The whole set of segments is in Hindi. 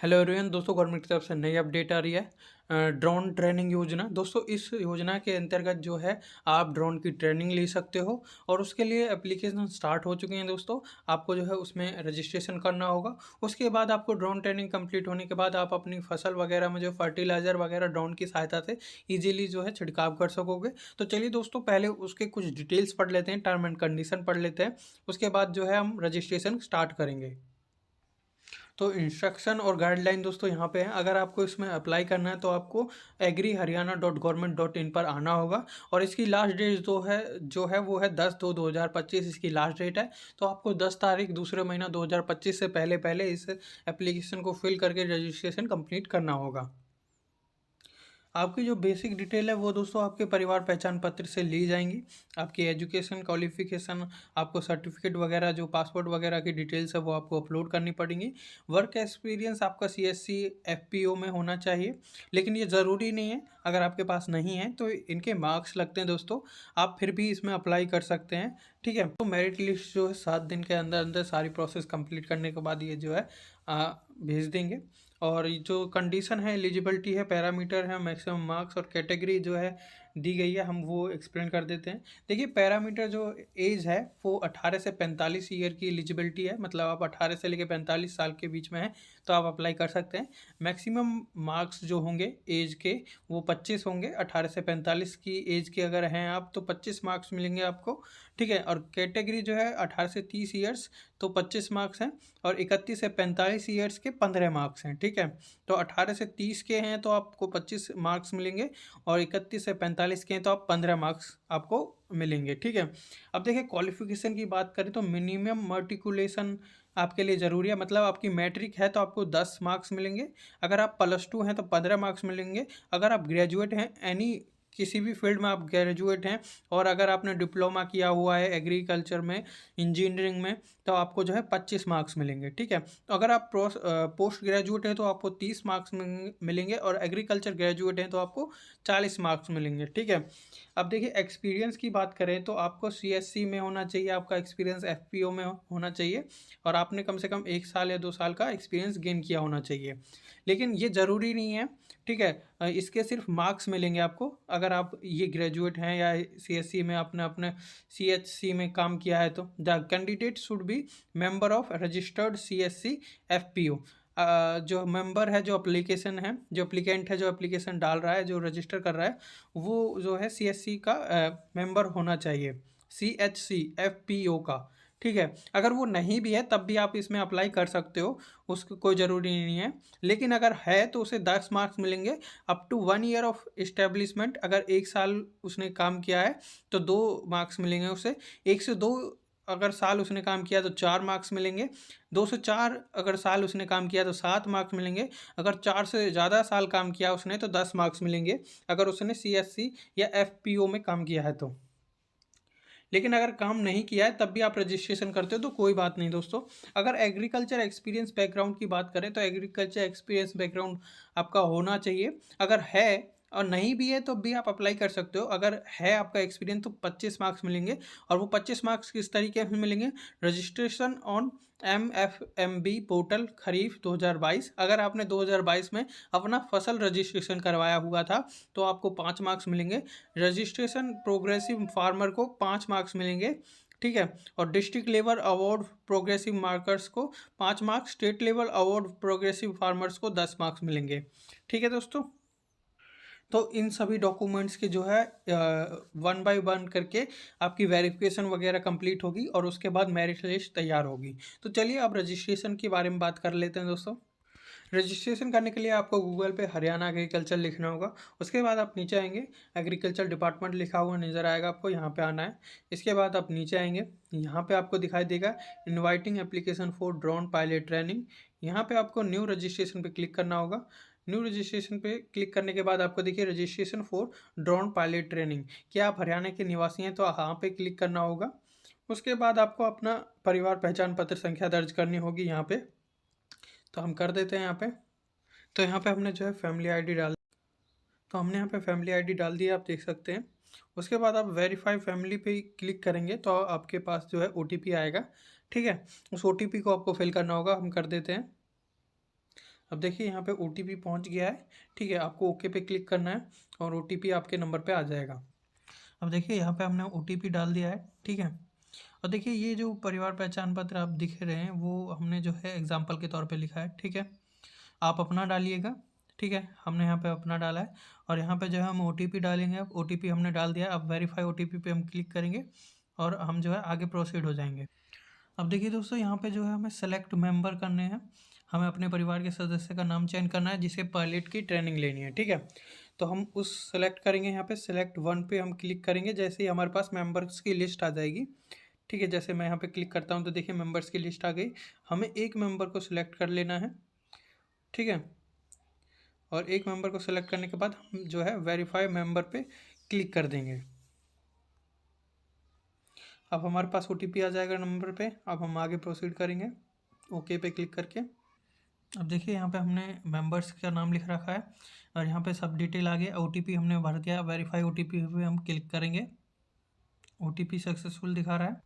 हेलो एवरीवन दोस्तों, गवर्नमेंट की तरफ से नई अपडेट आ रही है ड्रोन ट्रेनिंग योजना। दोस्तों इस योजना के अंतर्गत जो है आप ड्रोन की ट्रेनिंग ले सकते हो और उसके लिए एप्लीकेशन स्टार्ट हो चुके हैं। दोस्तों आपको जो है उसमें रजिस्ट्रेशन करना होगा। उसके बाद आपको ड्रोन ट्रेनिंग कंप्लीट होने के बाद आप अपनी फसल वगैरह में जो फर्टिलाइज़र वगैरह ड्रोन की सहायता से ईजिली जो है छिड़काव कर सकोगे। तो चलिए दोस्तों, पहले उसके कुछ डिटेल्स पढ़ लेते हैं, टर्म एंड कंडीशन पढ़ लेते हैं। उसके बाद जो है हम रजिस्ट्रेशन स्टार्ट करेंगे। तो इंस्ट्रक्शन और गाइडलाइन दोस्तों यहाँ पे है। अगर आपको इसमें अप्लाई करना है तो आपको agriharyana.government.in पर आना होगा और इसकी लास्ट डेट जो है वो है 10/2/2025 इसकी लास्ट डेट है। तो आपको 10 तारीख दूसरे महीना 2025 से पहले पहले इस एप्लीकेशन को फिल करके रजिस्ट्रेशन कंप्लीट करना होगा। आपकी जो बेसिक डिटेल है वो दोस्तों आपके परिवार पहचान पत्र से ली जाएंगी। आपकी एजुकेशन क्वालिफिकेशन, आपको सर्टिफिकेट वगैरह, जो पासपोर्ट वगैरह की डिटेल्स है वो आपको अपलोड करनी पड़ेंगी। वर्क एक्सपीरियंस आपका CSC FPO में होना चाहिए, लेकिन ये ज़रूरी नहीं है। अगर आपके पास नहीं है तो इनके मार्क्स लगते हैं दोस्तों, आप फिर भी इसमें अप्लाई कर सकते हैं। ठीक है, तो मेरिट लिस्ट जो है 7 दिन के अंदर अंदर सारी प्रोसेस कंप्लीट करने के बाद ये जो है भेज देंगे। और जो कंडीशन है, एलिजिबिलिटी है, पैरामीटर है, मैक्सिमम मार्क्स और कैटेगरी जो है दी गई है, हम वो एक्सप्लेन कर देते हैं। देखिए पैरामीटर जो एज है वो 18 से 45 ईयर की एलिजिबिलिटी है, मतलब आप 18 से लेकर 45 साल के बीच में हैं तो आप अप्लाई कर सकते हैं। मैक्सिमम मार्क्स जो होंगे एज के वो 25 होंगे। 18 से 45 की एज के अगर हैं आप तो 25 मार्क्स मिलेंगे आपको। ठीक है, और कैटेगरी जो है 18 से 30 ईयर्स तो 25 मार्क्स हैं और 31 से 45 ईयर्स के 15 मार्क्स हैं। ठीक है, तो 18 से 30 के हैं तो आपको 25 मार्क्स मिलेंगे और 31 से 45 के हैं तो आप 15 मार्क्स आपको मिलेंगे। ठीक है, अब देखिए क्वालिफिकेशन की बात करें तो मिनिमम मर्टिकुलेशन आपके लिए ज़रूरी है, मतलब आपकी मैट्रिक है तो आपको 10 मार्क्स मिलेंगे। अगर आप +2 हैं तो 15 मार्क्स मिलेंगे। अगर आप ग्रेजुएट हैं, एनी किसी भी फील्ड में आप ग्रेजुएट हैं और अगर आपने डिप्लोमा किया हुआ है एग्रीकल्चर में, इंजीनियरिंग में, तो आपको जो है 25 मार्क्स मिलेंगे। ठीक है, तो अगर आप पोस्ट ग्रेजुएट हैं तो आपको 30 मार्क्स मिलेंगे और एग्रीकल्चर ग्रेजुएट हैं तो आपको 40 मार्क्स मिलेंगे। ठीक है, अब देखिए एक्सपीरियंस की बात करें तो आपको CSC में होना चाहिए, आपका एक्सपीरियंस FPO में होना चाहिए और आपने कम से कम 1 साल या 2 साल का एक्सपीरियंस गेन किया होना चाहिए। लेकिन ये ज़रूरी नहीं है। ठीक है, इसके सिर्फ मार्क्स मिलेंगे आपको अगर आप ये ग्रेजुएट हैं या CSC में आपने अपने CHC में काम किया है तो। The candidate should be member of registered CSC FPO। जो मेंबर है, जो एप्लीकेशन है, जो एप्लीकेंट है, जो एप्लीकेशन डाल रहा है, जो रजिस्टर कर रहा है, वो जो है CSC का मेंबर होना चाहिए, CHC FPO का। ठीक है, अगर वो नहीं भी है तब भी आप इसमें अप्लाई कर सकते हो, उसको कोई ज़रूरी नहीं है। लेकिन अगर है तो उसे 10 मार्क्स मिलेंगे up to 1 year of establishment. अगर 1 साल उसने काम किया है तो 2 मार्क्स मिलेंगे उसे। 1 से 2 अगर साल उसने काम किया तो 4 मार्क्स मिलेंगे। 2 से 4 अगर साल उसने काम किया तो 7 मार्क्स मिलेंगे। अगर 4 से ज़्यादा साल काम किया उसने तो 10 मार्क्स मिलेंगे, अगर उसने CSC या FPO में काम किया है तो। लेकिन अगर काम नहीं किया है तब भी आप रजिस्ट्रेशन करते हो तो कोई बात नहीं दोस्तों। अगर एग्रीकल्चर एक्सपीरियंस बैकग्राउंड की बात करें तो एग्रीकल्चर एक्सपीरियंस बैकग्राउंड आपका होना चाहिए। अगर है और नहीं भी है तो भी आप अप्लाई कर सकते हो। अगर है आपका एक्सपीरियंस तो 25 मार्क्स मिलेंगे और वो 25 मार्क्स किस तरीके से मिलेंगे, रजिस्ट्रेशन ऑन MFMB पोर्टल खरीफ 2022। अगर आपने 2022 में अपना फसल रजिस्ट्रेशन करवाया हुआ था तो आपको 5 मार्क्स मिलेंगे। रजिस्ट्रेशन प्रोग्रेसिव फार्मर को 5 मार्क्स मिलेंगे। ठीक है, और district level award progressive markers को 5 marks, state level award progressive farmers को 10 मार्क्स मिलेंगे। ठीक है दोस्तों, तो इन सभी डॉक्यूमेंट्स के जो है 1 बाय 1 करके आपकी वेरिफिकेशन वगैरह कंप्लीट होगी और उसके बाद मेरिट लिस्ट तैयार होगी। तो चलिए अब रजिस्ट्रेशन के बारे में बात कर लेते हैं दोस्तों। रजिस्ट्रेशन करने के लिए आपको गूगल पे हरियाणा एग्रीकल्चर लिखना होगा। उसके बाद आप नीचे आएंगे, एग्रीकल्चर डिपार्टमेंट लिखा हुआ नज़र आएगा आपको, यहाँ पे आना है। इसके बाद आप नीचे आएंगे, यहाँ पे आपको दिखाई देगा inviting application for drone pilot training. यहाँ पे आपको न्यू रजिस्ट्रेशन पे क्लिक करना होगा। न्यू रजिस्ट्रेशन पे क्लिक करने के बाद आपको देखिए registration for drone pilot training, क्या आप हरियाणा के निवासी हैं तो यहाँ पे क्लिक करना होगा। उसके बाद आपको अपना परिवार पहचान पत्र संख्या दर्ज करनी होगी यहाँ पे, तो हम कर देते हैं यहाँ पे। तो यहाँ पे हमने जो है फैमिली आईडी डाल, तो हमने यहाँ पे फैमिली आईडी डाल दी है, आप देख सकते हैं। उसके बाद आप वेरीफाई फैमिली पे क्लिक करेंगे तो आपके पास जो है OTP आएगा। ठीक है, उस OTP को आपको फिल करना होगा, हम कर देते हैं। अब देखिए यहाँ पे OTP पहुँच गया है, ठीक है। आपको ओके पे क्लिक करना है और OTP आपके नंबर पे आ जाएगा। अब देखिए यहाँ पे हमने OTP डाल दिया है, ठीक है। और देखिए ये जो परिवार पहचान पत्र आप दिख रहे हैं वो हमने जो है एग्जाम्पल के तौर पे लिखा है, ठीक है। आप अपना डालिएगा, ठीक है। हमने यहाँ पे अपना डाला है और यहाँ पे जो है हम OTP डालेंगे। अब OTP हमने डाल दिया। अब वेरीफाई OTP पे हम क्लिक करेंगे और हम जो है आगे प्रोसीड हो जाएंगे। अब देखिए दोस्तों यहाँ पे जो है हमें सेलेक्ट मेंबर करने हैं। हमें अपने परिवार के सदस्य का नाम चयन करना है जिसे पायलट की ट्रेनिंग लेनी है, ठीक है। तो हम उस सेलेक्ट करेंगे, यहाँ पे सेलेक्ट वन पे हम क्लिक करेंगे। जैसे ही हमारे पास मेंबर्स की लिस्ट आ जाएगी, ठीक है। जैसे मैं यहाँ पे क्लिक करता हूँ तो देखिए मेंबर्स की लिस्ट आ गई। हमें एक मेंबर को सिलेक्ट कर लेना है, ठीक है। और एक मेंबर को सिलेक्ट करने के बाद हम जो है वेरीफाई मेंबर पे क्लिक कर देंगे। अब हमारे पास OTP आ जाएगा नंबर पे। अब हम आगे प्रोसीड करेंगे ओके पे क्लिक करके। अब देखिए यहाँ पे हमने मेंबर्स का नाम लिख रखा है और यहाँ पे सब डिटेल आ गई। OTP हमने भर दिया। वेरीफाई OTP पे हम क्लिक करेंगे। OTP सक्सेसफुल दिखा रहा है।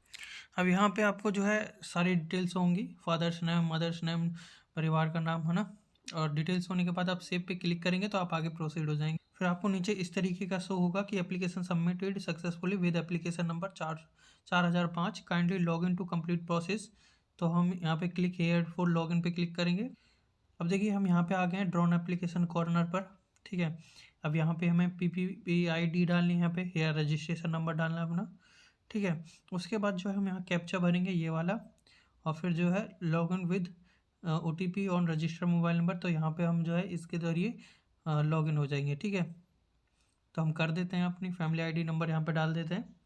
अब यहाँ पे आपको जो है सारी डिटेल्स होंगी, फादर्स नेम, मदर्स नेम, परिवार का नाम, है ना। और डिटेल्स होने के बाद आप सेव पे क्लिक करेंगे तो आप आगे प्रोसीड हो जाएंगे। फिर आपको नीचे इस तरीके का शो होगा कि application submitted successfully with application number 4005, kindly log in to complete process. तो हम यहाँ पे click here for log in पे क्लिक करेंगे। अब देखिए हम यहाँ पे आ गए हैं ड्रोन एप्लीकेशन कॉर्नर पर, ठीक है। अब यहाँ पे हमें PPPID डालनी है, यहाँ पे हेयर रजिस्ट्रेशन नंबर डालना है अपना, ठीक है। उसके बाद जो है हम यहाँ कैप्चा भरेंगे ये वाला और फिर जो है log in with OTP on register mobile number. तो यहाँ पे हम जो है इसके जरिए लॉग इन हो जाएंगे, ठीक है। तो हम कर देते हैं, अपनी फैमिली ID नंबर यहाँ पे डाल देते हैं।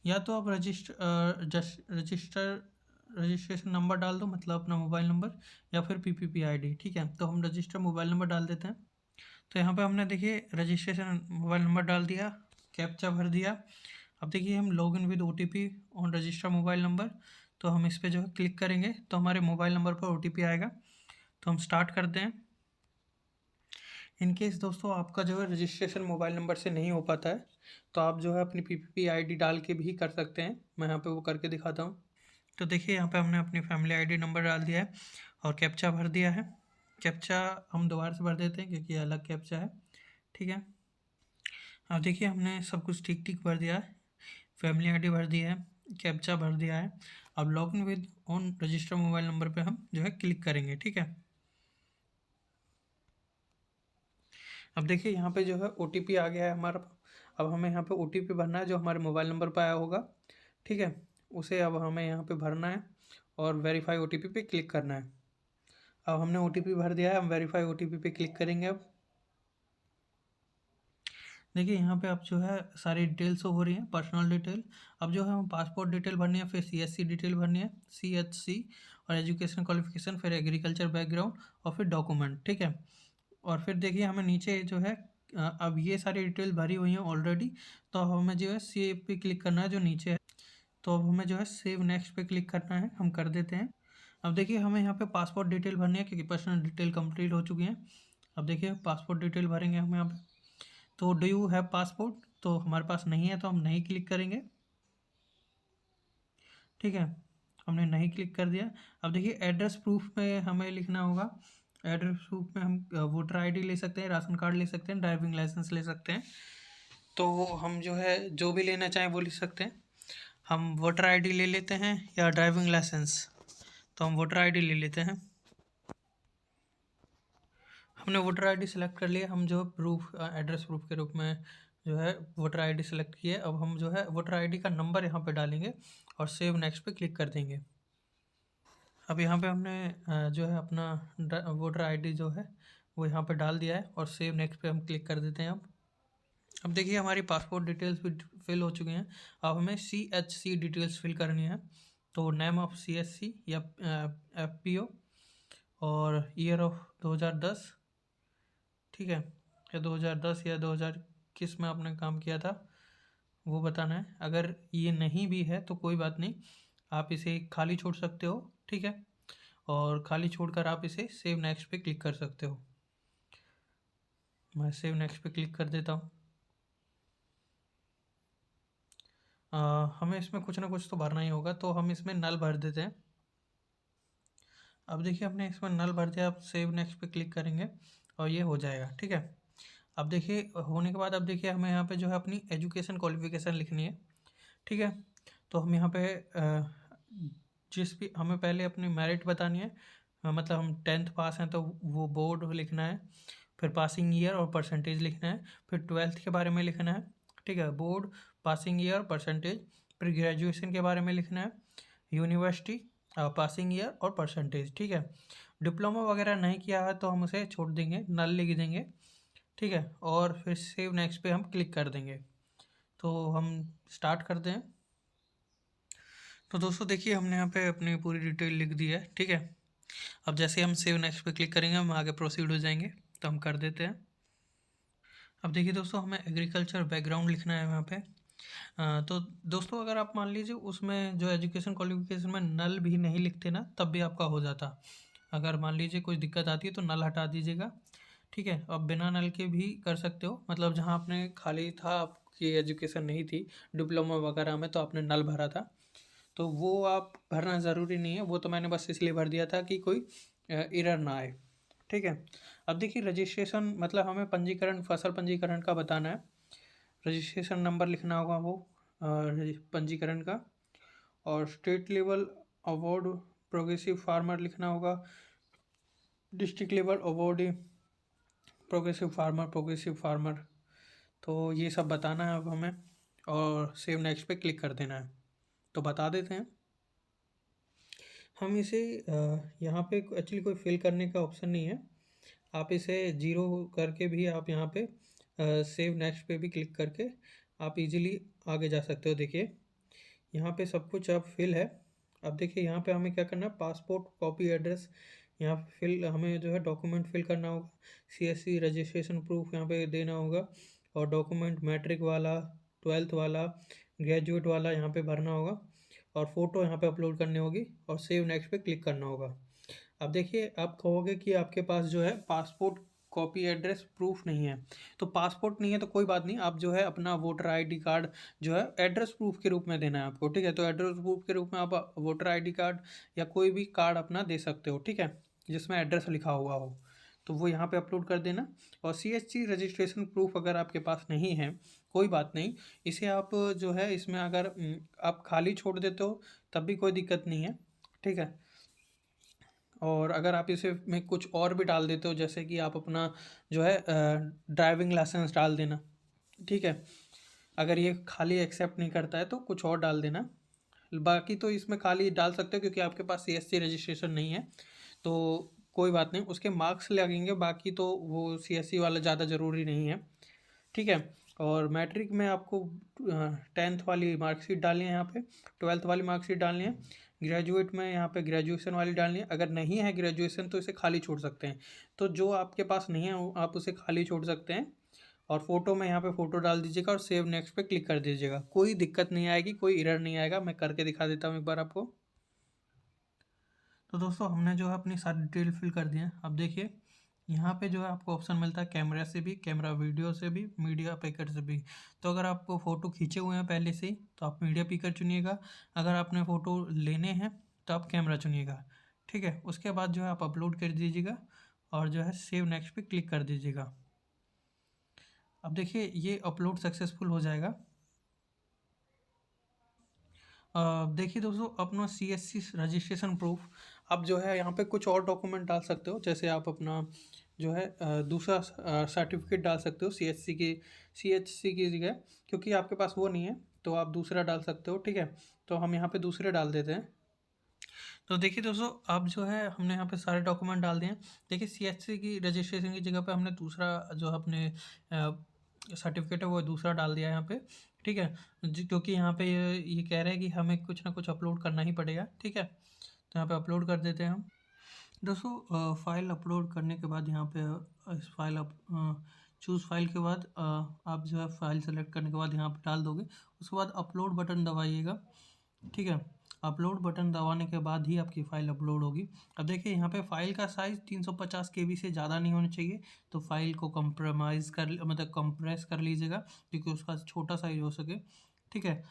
या तो आप रजिस्ट्रेशन नंबर डाल दो, मतलब अपना मोबाइल नंबर, या फिर PPPID, ठीक है। तो हम रजिस्टर मोबाइल नंबर डाल देते हैं। तो यहाँ पे हमने देखिए रजिस्ट्रेशन मोबाइल नंबर डाल दिया, कैप्चा भर दिया। अब देखिए हम log in with OTP on register mobile number. तो हम इस पर जो है क्लिक करेंगे तो हमारे मोबाइल नंबर पर OTP आएगा। तो हम स्टार्ट करते हैं। इनकेस दोस्तों आपका जो है रजिस्ट्रेशन मोबाइल नंबर से नहीं हो पाता है तो आप जो है अपनी PPPID डाल के भी कर सकते हैं। मैं यहाँ पे वो करके दिखाता हूँ। तो देखिए यहाँ पे हमने अपनी फैमिली ID नंबर डाल दिया है और कैप्चा भर दिया है। कैप्चा हम दोबारा से भर देते हैं क्योंकि अलग कैप्चा है, ठीक है। अब देखिए हमने सब कुछ ठीक ठीक भर दिया है, फैमिली ID भर दिया है, कैप्चा भर दिया है। अब log in with on register mobile number पे हम जो है क्लिक करेंगे, ठीक है। अब देखिए यहाँ पे जो है OTP आ गया है हमारा। अब हमें यहाँ पे OTP भरना है जो हमारे मोबाइल नंबर पर आया होगा, ठीक है। उसे अब हमें यहाँ पे भरना है और वेरीफाई OTP पे क्लिक करना है। अब हमने OTP भर दिया है, हम वेरीफाई OTP पे क्लिक करेंगे। अब देखिए यहाँ पे आप जो है सारी डिटेल्स शो हो रही है, पर्सनल डिटेल। अब जो है हम पासपोर्ट डिटेल भरनी है, फिर CSC डिटेल भरनी है, CHC, और एजुकेशन क्वालिफिकेशन, फिर एग्रीकल्चर बैकग्राउंड और फिर डॉक्यूमेंट, ठीक है। और फिर देखिए हमें नीचे जो है अब ये सारी डिटेल भरी हुई हैं ऑलरेडी। तो अब हमें जो है सेव पे क्लिक करना है जो नीचे है। तो अब हमें जो है सेव नेक्स्ट पे क्लिक करना है, हम कर देते हैं। अब देखिए हमें यहाँ पे पासपोर्ट डिटेल भरनी है क्योंकि पर्सनल डिटेल कंप्लीट हो चुकी है। अब देखिए पासपोर्ट डिटेल भरेंगे हम यहाँ पे। तो डू यू हैव पासपोर्ट, तो हमारे पास नहीं है तो हम नहीं क्लिक करेंगे, ठीक है। हमने नहीं क्लिक कर दिया। अब देखिए एड्रेस प्रूफ में हमें लिखना होगा। एड्रेस प्रूफ में हम वोटर ID ले सकते हैं, राशन कार्ड ले सकते हैं, ड्राइविंग लाइसेंस ले सकते हैं। तो हम जो है जो भी लेना चाहें वो ले सकते हैं। हम वोटर ID ले लेते हैं या ड्राइविंग लाइसेंस। तो हम वोटर ID ले लेते हैं। हमने वोटर ID सेलेक्ट कर लिया। हम जो प्रूफ एड्रेस प्रूफ के रूप में जो है वोटर ID सेलेक्ट किए। अब हम जो है वोटर ID का नंबर यहाँ पे डालेंगे और सेव नेक्स्ट पे क्लिक कर देंगे। अब यहाँ पे हमने जो है अपना वोटर ID जो है वो यहाँ पे डाल दिया है और सेव नेक्स्ट पे हम क्लिक कर देते हैं। अब देखिए हमारी पासपोर्ट डिटेल्स भी फिल हो चुकी हैं। अब हमें CHC डिटेल्स फिल करनी है। तो नेम ऑफ CSC या FPO और ईयर ऑफ 2010, ठीक है। या 2010 या 2021 में आपने काम किया था वो बताना है। अगर ये नहीं भी है तो कोई बात नहीं, आप इसे खाली छोड़ सकते हो, ठीक है। और खाली छोड़कर आप इसे सेव नेक्स्ट पे क्लिक कर सकते हो। मैं सेव नेक्स्ट पे क्लिक कर देता हूँ। हमें इसमें कुछ ना कुछ तो भरना ही होगा तो हम इसमें नल भर देते हैं। अब देखिए हमने इसमें नल भर दिया, आप सेव नेक्स्ट पे क्लिक करेंगे और ये हो जाएगा। ठीक है, अब देखिए होने के बाद अब देखिए हमें यहाँ पे जो है अपनी एजुकेशन क्वालिफिकेशन लिखनी है। ठीक है, तो हम यहाँ पे जिस भी हमें पहले अपनी मेरिट बतानी है, मतलब हम 10th पास हैं तो वो बोर्ड लिखना है, फिर पासिंग ईयर और परसेंटेज लिखना है, फिर 12th के बारे में लिखना है। ठीक है, बोर्ड, पासिंग ईयर, परसेंटेज, फिर ग्रेजुएशन के बारे में लिखना है, यूनिवर्सिटी, पासिंग ईयर और परसेंटेज। ठीक है, डिप्लोमा वगैरह नहीं किया है तो हम उसे छोड़ देंगे, नल लिख देंगे। ठीक है, और फिर सेव नेक्स्ट पे हम क्लिक कर देंगे। तो हम स्टार्ट करते हैं। तो दोस्तों देखिए हमने यहाँ पे अपनी पूरी डिटेल लिख दी है। ठीक है, अब जैसे हम सेव नेक्स्ट पे क्लिक करेंगे हम आगे प्रोसीड हो जाएंगे, तो हम कर देते हैं। अब देखिए दोस्तों हमें एग्रीकल्चर बैकग्राउंड लिखना है यहाँ पे। तो दोस्तों अगर आप मान लीजिए उसमें जो एजुकेशन क्वालिफिकेशन में नल भी नहीं लिखते ना, तब भी आपका हो जाता। अगर मान लीजिए कोई दिक्कत आती है तो नल हटा दीजिएगा। ठीक है, अब बिना नल के भी कर सकते हो, मतलब जहाँ आपने खाली था, आपकी एजुकेशन नहीं थी डिप्लोमा वगैरह में, तो आपने नल भरा था, तो वो आप भरना ज़रूरी नहीं है। वो तो मैंने बस इसलिए भर दिया था कि कोई एरर ना आए। ठीक है, अब देखिए रजिस्ट्रेशन मतलब हमें पंजीकरण, फसल पंजीकरण का बताना है। रजिस्ट्रेशन नंबर लिखना होगा वो पंजीकरण का, और state level award progressive farmer लिखना होगा, district level award progressive farmer. तो ये सब बताना है अब हमें, और सेव नेक्स्ट पे क्लिक कर देना है। तो बता देते हैं हम इसे। यहाँ पे एक्चुअली कोई फिल करने का ऑप्शन नहीं है, आप इसे जीरो करके भी आप यहाँ पे सेव नेक्स्ट पे भी क्लिक करके आप इजीली आगे जा सकते हो। देखिए यहाँ पे सब कुछ अब फिल है। अब देखिए यहाँ पे हमें क्या करना है, पासपोर्ट कॉपी एड्रेस यहाँ पे फिल, हमें जो है डॉक्यूमेंट फिल करना होगा, सीएससी रजिस्ट्रेशन प्रूफ यहाँ पे देना होगा, और डॉक्यूमेंट मैट्रिक वाला, 12th वाला, ग्रेजुएट वाला यहाँ पे भरना होगा, और फ़ोटो यहाँ पे अपलोड करनी होगी, और सेव नेक्स्ट पे क्लिक करना होगा। अब देखिए आप कहोगे कि आपके पास जो है पासपोर्ट कॉपी एड्रेस प्रूफ नहीं है, तो पासपोर्ट नहीं है तो कोई बात नहीं, आप जो है अपना वोटर आईडी कार्ड जो है एड्रेस प्रूफ के रूप में देना है आपको। ठीक है, तो एड्रेस प्रूफ के रूप में आप वोटर आईडी कार्ड या कोई भी कार्ड अपना दे सकते हो। ठीक है, जिसमें एड्रेस लिखा हुआ हो, तो वो यहाँ पे अपलोड कर देना। और सीएससी रजिस्ट्रेशन प्रूफ अगर आपके पास नहीं है, कोई बात नहीं, इसे आप जो है इसमें अगर आप खाली छोड़ देते हो तब भी कोई दिक्कत नहीं है। ठीक है, और अगर आप इसे में कुछ और भी डाल देते हो, जैसे कि आप अपना जो है ड्राइविंग लाइसेंस डाल देना। ठीक है, अगर ये खाली एक्सेप्ट नहीं करता है तो कुछ और डाल देना। बाकी तो इसमें खाली डाल सकते हो क्योंकि आपके पास सीएससी रजिस्ट्रेशन नहीं है, तो कोई बात नहीं, उसके मार्क्स लगेंगे, बाकी तो वो सीएससी वाला ज़्यादा ज़रूरी नहीं है। ठीक है, और मैट्रिक में आपको 10th वाली मार्कशीट डालनी है, यहाँ पे 12th वाली मार्कशीट डालनी है, ग्रेजुएट में यहाँ पे ग्रेजुएशन वाली डालनी है। अगर नहीं है ग्रेजुएशन तो इसे खाली छोड़ सकते हैं, तो जो आपके पास नहीं है आप उसे खाली छोड़ सकते हैं। और फोटो में यहाँ पे फ़ोटो डाल दीजिएगा और सेव नेक्स्ट पे क्लिक कर दीजिएगा, कोई दिक्कत नहीं आएगी, कोई एरर नहीं आएगा। मैं करके दिखा देता हूँ एक बार आपको। तो दोस्तों हमने जो है अपनी सारी डिटेल फिल कर दी है। अब देखिए यहाँ पे जो है आपको ऑप्शन मिलता है कैमरा से भी, कैमरा वीडियो से भी, मीडिया पिकर से भी। तो अगर आपको फ़ोटो खींचे हुए हैं पहले से ही तो आप मीडिया पिकर चुनिएगा, अगर आपने फ़ोटो लेने हैं तो आप कैमरा चुनिएगा। ठीक है, उसके बाद जो है आप अपलोड कर दीजिएगा और जो है सेव नेक्स्ट पे क्लिक कर दीजिएगा। अब देखिए ये अपलोड सक्सेसफुल हो जाएगा। देखिए दोस्तों अपना सीएससी रजिस्ट्रेशन प्रूफ, आप जो है यहाँ पे कुछ और डॉक्यूमेंट डाल सकते हो, जैसे आप अपना जो है दूसरा सर्टिफिकेट डाल सकते हो सीएचसी की जगह, क्योंकि आपके पास वो नहीं है तो आप दूसरा डाल सकते हो। ठीक है, तो हम यहाँ पे दूसरे डाल देते हैं। तो देखिए दोस्तों अब जो है हमने यहाँ पे सारे डॉक्यूमेंट डाल दिए हैं। देखिए सीएचसी की रजिस्ट्रेशन की जगह पे हमने दूसरा जो अपने सर्टिफिकेट है वो दूसरा डाल दिया है यहाँ पे। ठीक है, क्योंकि यहाँ पे ये कह रहे हैं कि हमें कुछ ना कुछ अपलोड करना ही पड़ेगा। ठीक है, तो यहाँ पे अपलोड कर देते हैं हम। दोस्तों फाइल अपलोड करने के बाद यहाँ पे इस फाइल चूज़ फाइल के बाद आप जो है फाइल सेलेक्ट करने के बाद यहाँ पे डाल दोगे, उसके बाद अपलोड बटन दबाइएगा। ठीक है, अपलोड बटन दबाने के बाद ही आपकी फ़ाइल अपलोड होगी। अब देखिए यहाँ पे फ़ाइल का साइज़ 350 KB से ज़्यादा नहीं होना चाहिए, तो फाइल को कंप्रोमाइज़ कर मतलब कंप्रेस कर लीजिएगा क्योंकि उसका छोटा साइज हो सके। ठीक है,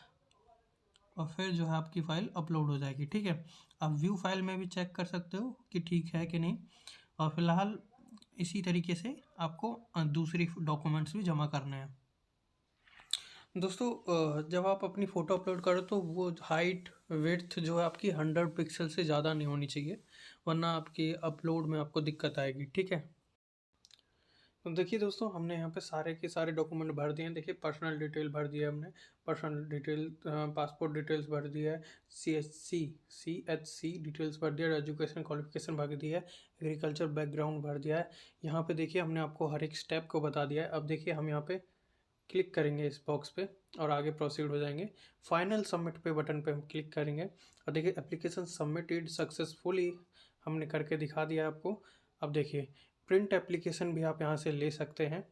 और फिर जो है आपकी फ़ाइल अपलोड हो जाएगी। ठीक है, आप व्यू फाइल में भी चेक कर सकते हो कि ठीक है कि नहीं। और फिलहाल इसी तरीके से आपको दूसरी डॉक्यूमेंट्स भी जमा करने हैं। दोस्तों जब आप अपनी फ़ोटो अपलोड करो तो वो हाइट विड्थ जो है आपकी 100 पिक्सल से ज़्यादा नहीं होनी चाहिए, वरना आपकी अपलोड में आपको दिक्कत आएगी। ठीक है, तो देखिए दोस्तों, हमने यहाँ पे सारे के सारे डॉक्यूमेंट भर दिए हैं। देखिए, पर्सनल डिटेल भर दिया है हमने, पर्सनल डिटेल, पासपोर्ट डिटेल्स भर दिया है, CHC डिटेल्स भर दिया है, एजुकेशन क्वालिफिकेशन भर दिया है, एग्रीकल्चर बैकग्राउंड भर दिया है। यहाँ पे देखिए हमने आपको हर एक स्टेप को बता दिया है। अब देखिए हम यहाँ पे क्लिक करेंगे इस बॉक्स पे और आगे प्रोसीड हो जाएंगे। फाइनल सबमिट पे बटन पे हम क्लिक करेंगे और देखिए एप्लीकेशन सबमिटेड सक्सेसफुली हमने करके दिखा दिया आपको। अब देखिए प्रिंट एप्लीकेशन भी आप यहाँ से ले सकते हैं।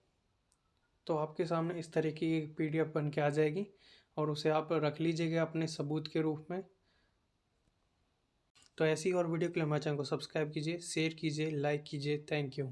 तो आपके सामने इस तरह की एक PDF बन के आ जाएगी और उसे आप रख लीजिएगा अपने सबूत के रूप में। तो ऐसी और वीडियो के लिए हमारे चैनल को सब्सक्राइब कीजिए, शेयर कीजिए, लाइक कीजिए। Thank you.